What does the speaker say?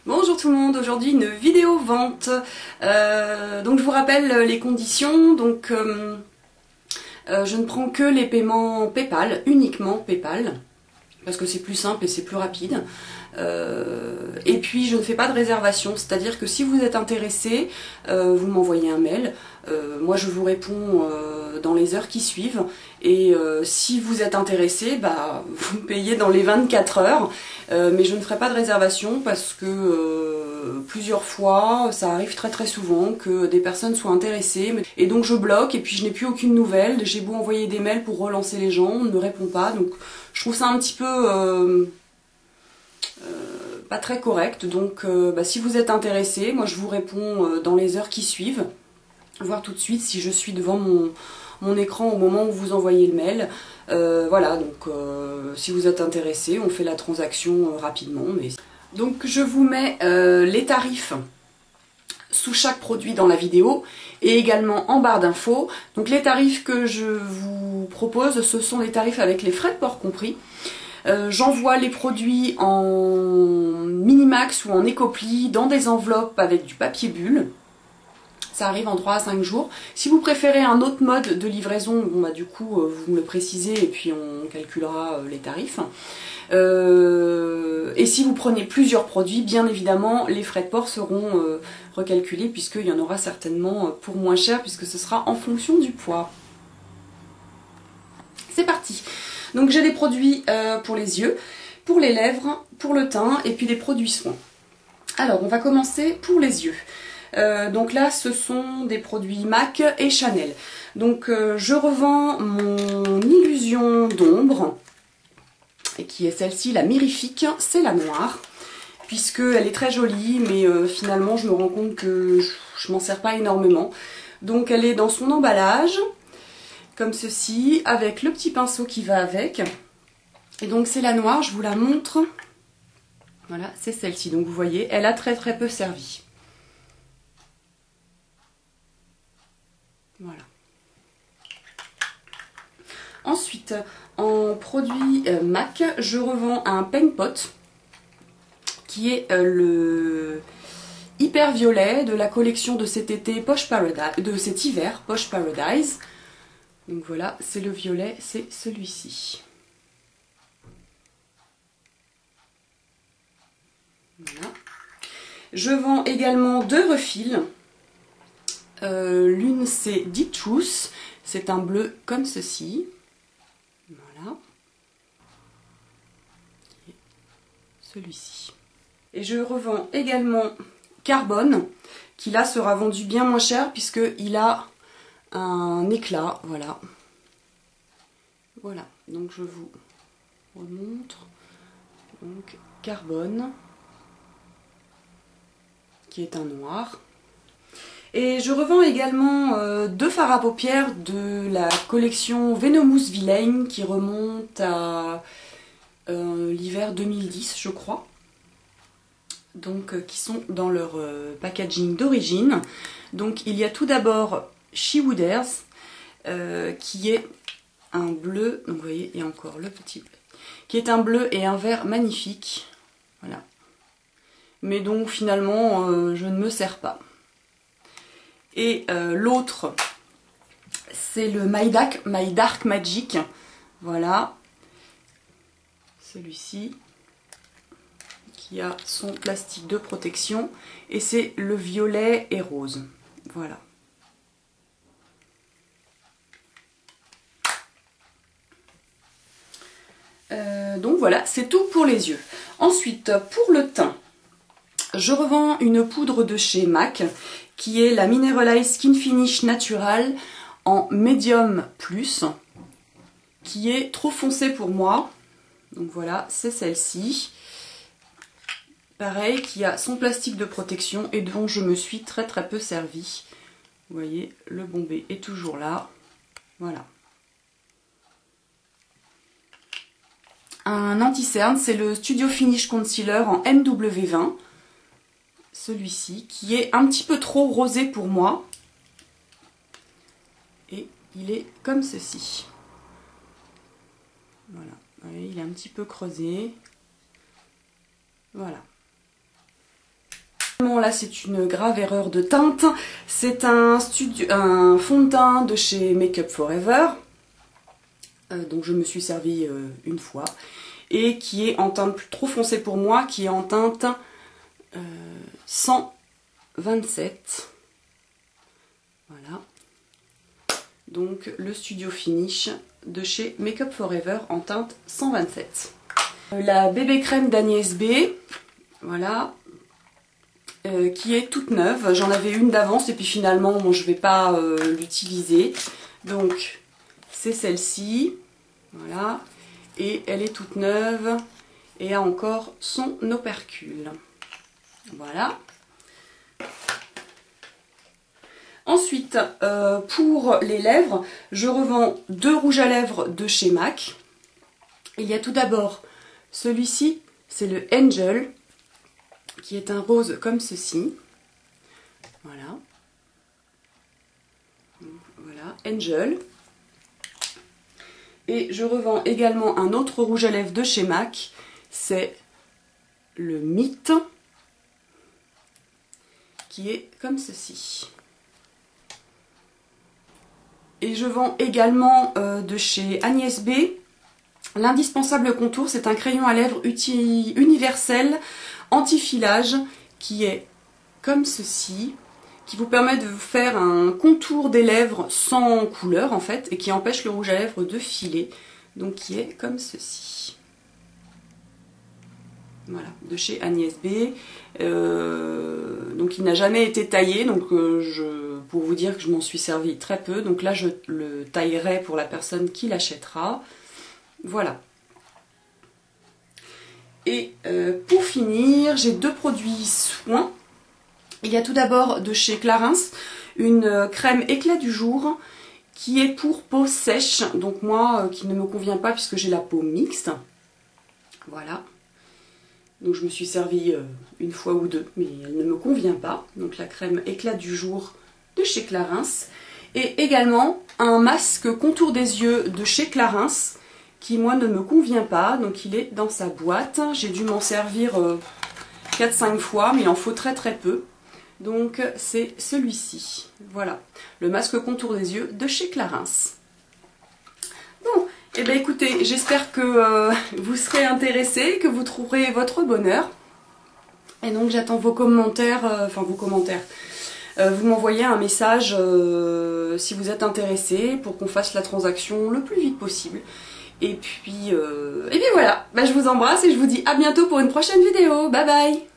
Bonjour tout le monde, aujourd'hui une vidéo vente. Donc je vous rappelle les conditions. Donc je ne prends que les paiements PayPal, uniquement PayPal, parce que c'est plus simple et c'est plus rapide. Et puis je ne fais pas de réservation, c'est-à-dire que si vous êtes intéressé, vous m'envoyez un mail. Moi je vous réponds dans les heures qui suivent. Et si vous êtes intéressé, bah, vous payez dans les 24 heures. Mais je ne ferai pas de réservation parce que plusieurs fois, ça arrive très souvent que des personnes soient intéressées. Et donc je bloque et puis je n'ai plus aucune nouvelle. J'ai beau envoyer des mails pour relancer les gens, on ne me répond pas. Donc je trouve ça un petit peu pas très correct. Donc bah, si vous êtes intéressé, moi je vous réponds dans les heures qui suivent. Voir tout de suite si je suis devant mon écran au moment où vous envoyez le mail. Voilà, donc si vous êtes intéressé, on fait la transaction rapidement. Donc je vous mets les tarifs sous chaque produit dans la vidéo et également en barre d'infos. Donc les tarifs que je vous propose, ce sont les tarifs avec les frais de port compris. J'envoie les produits en Minimax ou en Ecopli dans des enveloppes avec du papier bulle. Ça arrive en 3 à 5 jours. Si vous préférez un autre mode de livraison, bon bah du coup vous me le précisez et puis on calculera les tarifs. Et si vous prenez plusieurs produits, bien évidemment les frais de port seront recalculés puisqu'il y en aura certainement pour moins cher puisque ce sera en fonction du poids. C'est parti. Donc j'ai des produits pour les yeux, pour les lèvres, pour le teint et puis des produits soins. Alors on va commencer pour les yeux. Donc là ce sont des produits MAC et Chanel. Donc je revends mon illusion d'ombre, et qui est celle-ci, la Mirifique, c'est la noire, puisqu'elle est très jolie, mais finalement je me rends compte que je m'en sers pas énormément. Donc elle est dans son emballage, comme ceci, avec le petit pinceau qui va avec. Et donc c'est la noire, je vous la montre. Voilà, c'est celle-ci. Donc vous voyez, elle a très peu servi. Voilà. Ensuite, en produit MAC, je revends un paint pot qui est le hyper violet de la collection de cet été Posh Paradise, de cet hiver Posh Paradise. Donc voilà, c'est le violet, c'est celui-ci. Voilà. Je vends également deux refils. L'une c'est Deep Truth, c'est un bleu comme ceci. Voilà. Celui-ci. Et je revends également Carbone, qui là sera vendu bien moins cher puisqu'il a un éclat. Voilà. Voilà. Donc je vous remontre. Donc Carbone, qui est un noir. Et je revends également deux fards à paupières de la collection Venomous Villain qui remonte à l'hiver 2010 je crois. Donc qui sont dans leur packaging d'origine. Donc il y a tout d'abord She Wooders qui est un bleu, donc vous voyez il y a encore le petit bleu, qui est un bleu et un vert magnifique. Voilà. Mais donc finalement je ne me sers pas. Et l'autre, c'est le My Dark Magic. Voilà. Celui-ci, qui a son plastique de protection. Et c'est le violet et rose. Voilà. Donc voilà, c'est tout pour les yeux. Ensuite, pour le teint, je revends une poudre de chez MAC qui est la Mineralize Skin Finish Natural en Medium Plus, qui est trop foncée pour moi. Donc voilà, c'est celle-ci. Pareil, qui a son plastique de protection et dont je me suis très peu servi. Vous voyez, le bombé est toujours là. Voilà. Un anti-cerne, c'est le Studio Finish Concealer en MW20. Celui-ci, qui est un petit peu trop rosé pour moi. Et il est comme ceci. Voilà, vous voyez, il est un petit peu creusé. Voilà. vraiment là c'est une grave erreur de teinte. C'est un fond de teint de chez Make Up For Ever. Donc je me suis servi une fois. Et qui est en teinte trop foncée pour moi, qui est en teinte 127. Voilà. Donc le Studio Finish de chez Make Up For Ever en teinte 127. La bébé crème d'Agnès B. Voilà. Qui est toute neuve. J'en avais une d'avance et puis finalement bon, je ne vais pas l'utiliser. Donc c'est celle-ci. Voilà. Et elle est toute neuve et a encore son opercule. Voilà. Ensuite, pour les lèvres, je revends 2 rouges à lèvres de chez MAC. Il y a tout d'abord celui-ci, c'est le Angel, qui est un rose comme ceci. Voilà. Voilà, Angel. Et je revends également un autre rouge à lèvres de chez MAC, c'est le Mythe, qui est comme ceci. Et je vends également de chez Agnès B, l'indispensable contour, c'est un crayon à lèvres universel anti-filage qui est comme ceci, qui vous permet de vous faire un contour des lèvres sans couleur en fait, et qui empêche le rouge à lèvres de filer, donc qui est comme ceci. Voilà, de chez Agnès B. Donc il n'a jamais été taillé, donc pour vous dire que je m'en suis servi très peu, donc là je le taillerai pour la personne qui l'achètera. Voilà. Et pour finir, j'ai 2 produits soins. Il y a tout d'abord de chez Clarins une crème éclat du jour qui est pour peau sèche, donc moi qui ne me convient pas puisque j'ai la peau mixte. Voilà. Donc je me suis servi une fois ou 2, mais elle ne me convient pas. Donc la crème éclat du jour de chez Clarins. Et également un masque contour des yeux de chez Clarins qui moi ne me convient pas. Donc il est dans sa boîte. J'ai dû m'en servir 4-5 fois, mais il en faut très très peu. Donc c'est celui-ci. Voilà, le masque contour des yeux de chez Clarins. Bon, et bien écoutez, j'espère que vous serez intéressés, que vous trouverez votre bonheur. Et donc j'attends vos commentaires, vous m'envoyez un message si vous êtes intéressés pour qu'on fasse la transaction le plus vite possible. Et puis voilà, je vous embrasse et je vous dis à bientôt pour une prochaine vidéo. Bye bye!